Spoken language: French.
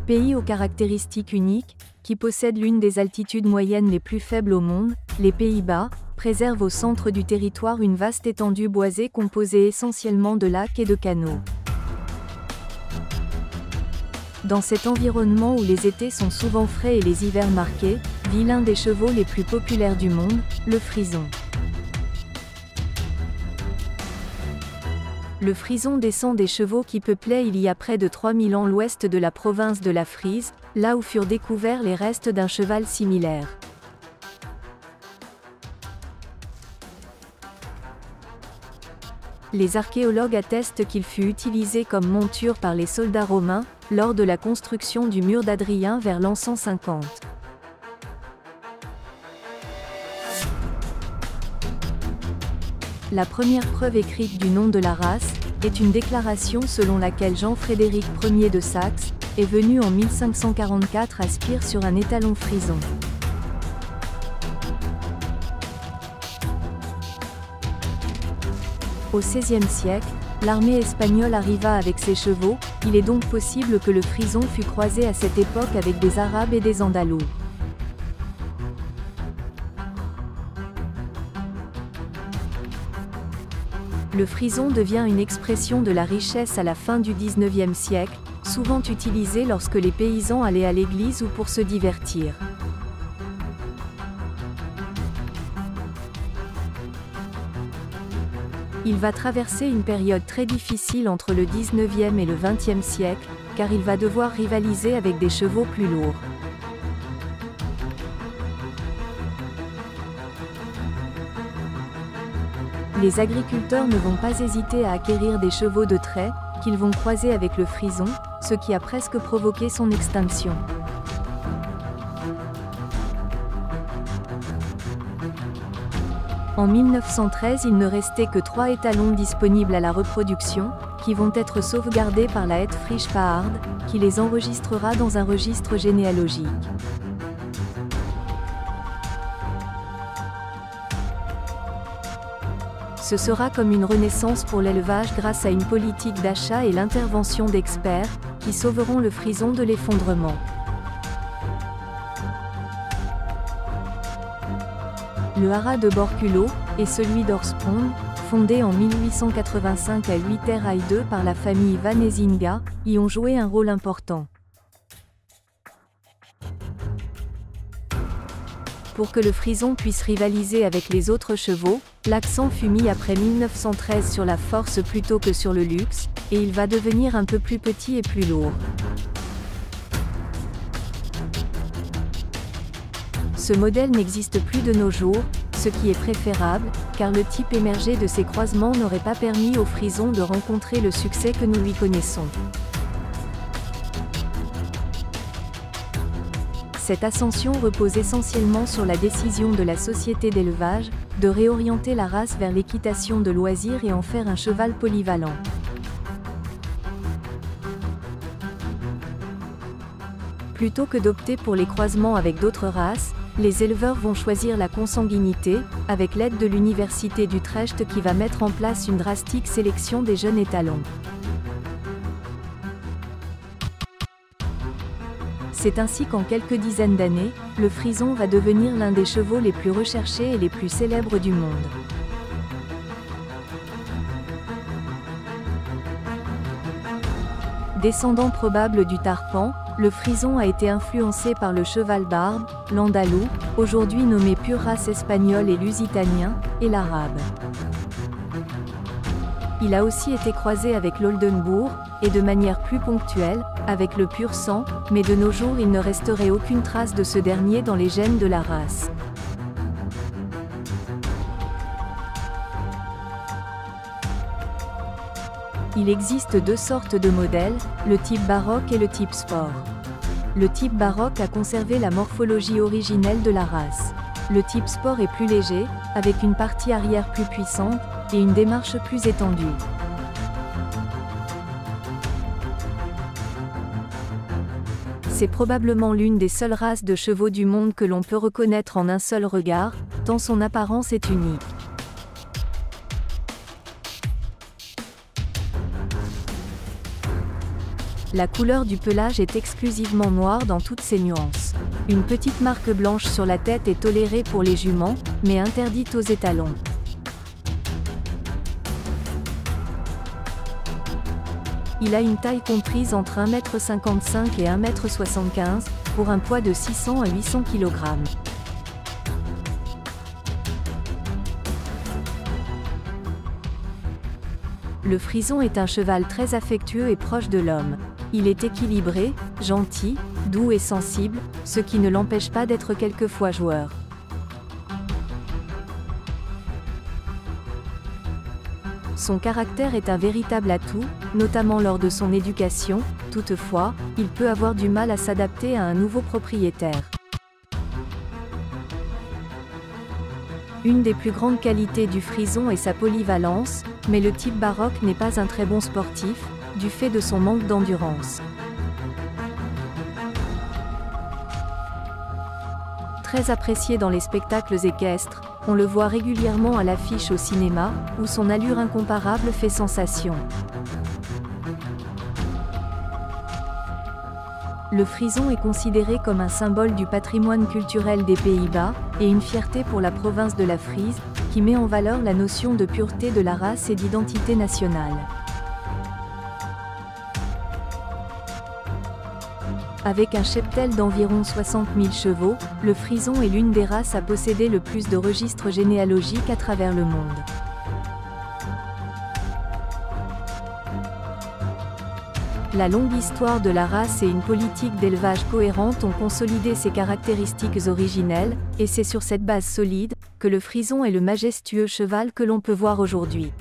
Pays aux caractéristiques uniques, qui possède l'une des altitudes moyennes les plus faibles au monde, les Pays-Bas, préserve au centre du territoire une vaste étendue boisée composée essentiellement de lacs et de canaux. Dans cet environnement où les étés sont souvent frais et les hivers marqués, vit l'un des chevaux les plus populaires du monde, le frison. Le frison descend des chevaux qui peuplaient il y a près de 3000 ans l'ouest de la province de la Frise, là où furent découverts les restes d'un cheval similaire. Les archéologues attestent qu'il fut utilisé comme monture par les soldats romains, lors de la construction du mur d'Adrien vers l'an 150. La première preuve écrite du nom de la race est une déclaration selon laquelle Jean-Frédéric Ier de Saxe est venu en 1544 à Spire sur un étalon frison. Au XVIe siècle, l'armée espagnole arriva avec ses chevaux, il est donc possible que le frison fût croisé à cette époque avec des Arabes et des Andalous. Le frison devient une expression de la richesse à la fin du XIXe siècle, souvent utilisée lorsque les paysans allaient à l'église ou pour se divertir. Il va traverser une période très difficile entre le XIXe et le XXe siècle, car il va devoir rivaliser avec des chevaux plus lourds. Les agriculteurs ne vont pas hésiter à acquérir des chevaux de trait, qu'ils vont croiser avec le frison, ce qui a presque provoqué son extinction. En 1913, il ne restait que 3 étalons disponibles à la reproduction, qui vont être sauvegardés par la Hetfrisch Paard, qui les enregistrera dans un registre généalogique. Ce sera comme une renaissance pour l'élevage grâce à une politique d'achat et l'intervention d'experts, qui sauveront le frison de l'effondrement. Le haras de Borculo, et celui d'Orsprong, fondé en 1885 à Uiterheide par la famille Van Ezinga, y ont joué un rôle important. Pour que le frison puisse rivaliser avec les autres chevaux, l'accent fut mis après 1913 sur la force plutôt que sur le luxe, et il va devenir un peu plus petit et plus lourd. Ce modèle n'existe plus de nos jours, ce qui est préférable, car le type émergé de ces croisements n'aurait pas permis au frison de rencontrer le succès que nous lui connaissons. Cette ascension repose essentiellement sur la décision de la société d'élevage, de réorienter la race vers l'équitation de loisirs et en faire un cheval polyvalent. Plutôt que d'opter pour les croisements avec d'autres races, les éleveurs vont choisir la consanguinité, avec l'aide de l'université d'Utrecht qui va mettre en place une drastique sélection des jeunes étalons. C'est ainsi qu'en quelques dizaines d'années, le frison va devenir l'un des chevaux les plus recherchés et les plus célèbres du monde. Descendant probable du tarpan, le frison a été influencé par le cheval barbe, l'andalou, aujourd'hui nommé pure race espagnole et lusitanien, et l'arabe. Il a aussi été croisé avec l'Oldenbourg, et de manière plus ponctuelle, avec le pur sang, mais de nos jours il ne resterait aucune trace de ce dernier dans les gènes de la race. Il existe 2 sortes de modèles, le type baroque et le type sport. Le type baroque a conservé la morphologie originelle de la race. Le type sport est plus léger, avec une partie arrière plus puissante, et une démarche plus étendue. C'est probablement l'une des seules races de chevaux du monde que l'on peut reconnaître en un seul regard, tant son apparence est unique. La couleur du pelage est exclusivement noire dans toutes ses nuances. Une petite marque blanche sur la tête est tolérée pour les juments, mais interdite aux étalons. Il a une taille comprise entre 1,55 m et 1,75 m, pour un poids de 600 à 800 kg. Le frison est un cheval très affectueux et proche de l'homme. Il est équilibré, gentil, doux et sensible, ce qui ne l'empêche pas d'être quelquefois joueur. Son caractère est un véritable atout, notamment lors de son éducation. Toutefois, il peut avoir du mal à s'adapter à un nouveau propriétaire. Une des plus grandes qualités du frison est sa polyvalence, mais le type baroque n'est pas un très bon sportif, du fait de son manque d'endurance. Très apprécié dans les spectacles équestres, on le voit régulièrement à l'affiche au cinéma, où son allure incomparable fait sensation. Le frison est considéré comme un symbole du patrimoine culturel des Pays-Bas, et une fierté pour la province de la Frise, qui met en valeur la notion de pureté de la race et d'identité nationale. Avec un cheptel d'environ 60 000 chevaux, le frison est l'une des races à posséder le plus de registres généalogiques à travers le monde. La longue histoire de la race et une politique d'élevage cohérente ont consolidé ses caractéristiques originelles, et c'est sur cette base solide que le frison est le majestueux cheval que l'on peut voir aujourd'hui.